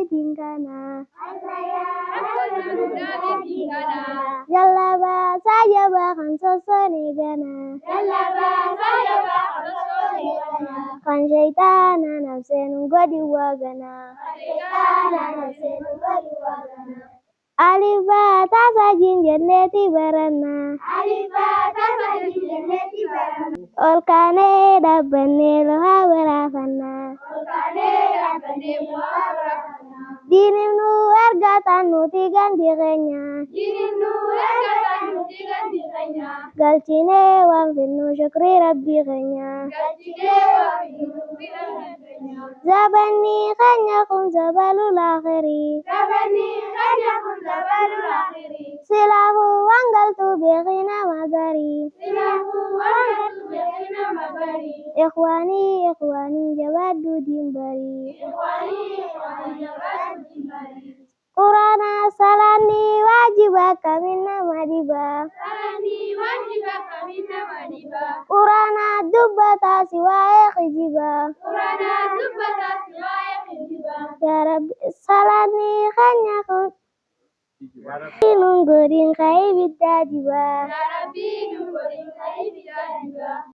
tingkana Jalaba sajaba kan sosone gana kan shaitana nafsen godi wagana Aliba tasa jinjenneti barana Olkane dabbane loha warafana Dinimnu ergatanu tigan direnya Galchine wamfinu syukri rabbi genya Zabani khanyakum zabalul akhiri Silahu wangaltu bighina magari Ikhwani jawadu dimbari Qurana salani wajibaka minna madiba Qurana dubbata siwae khijiba Ya Rabbi salani khanyakum Nunggurin kai bidda diba